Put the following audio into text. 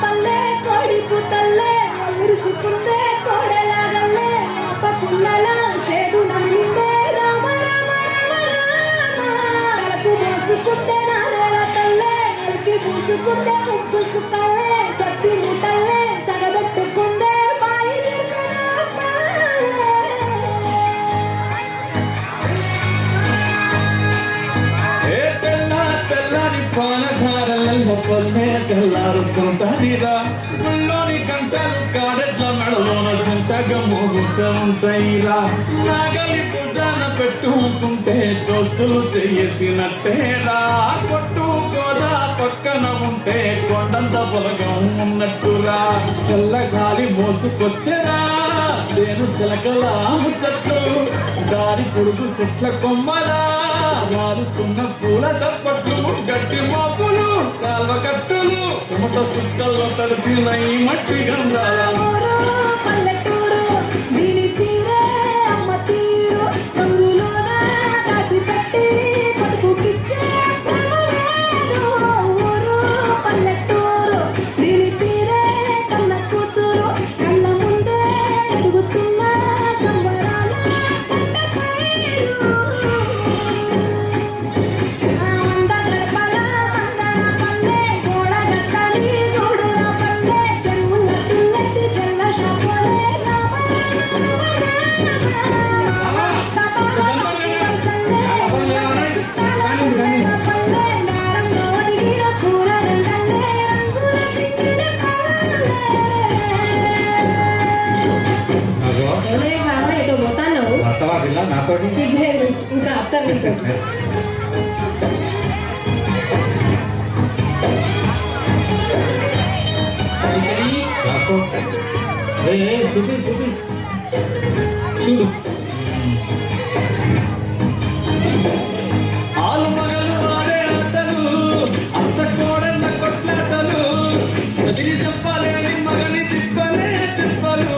పల్లె కోడి పుట్టల్లే ఒలిరుసుకుందే కోడలాగల్లే అప్ప పుల్లల షేడు నమిలిందే రామ రామ రామ తలకు మోసుకుందే నానేల తల్లే నలికి పూసుకుందే ఉప్పు సుక్కల్లే సత్తి ముట్టల్లే సగబెట్టుకుందే బాయి పొల్లే తెల్లారుతుంటదిరా ముల్లోని గంటలు కారెట్ల మెడలోన చింతగా మోగుతూ ఉంటాయిరా నాగలి పూజన పెట్టుకుంటే దోస్తులు చేసినట్టేరా కొట్టు గోదా పక్కన ఉంటే కొండంత బలగం ఉన్నట్టురా చల్లగాలి మోసుకొచ్చేరా సేను సిలకల ముచ్చట్లు దారి పొడుగు చెట్ల కొమ్మలా రాలుతున్న పూల సప్పట్లు గట్టి మోపులు కాల్వ కట్టులు సుమట సుక్కల్లో తడిసిన ఈ మట్టి గంధాల పల్లెటూరు దీని తీరే అమ్మ తీరు రంగులోన కాసి పెట్టి పట్టుకిచ్చే ఊరు పల్లెటూరు దీని తీరే కన్న కూతురు కళ్ళ ముందే ఎదుగుతున్న సంబరాల ఇంకా అత్తర్ చూడు ఆలు మగలు ఆడే ఆటలు అంత కోడన్న కొట్లాటలు చదివి చెప్పలేని మగని తిప్పలే తిప్పలు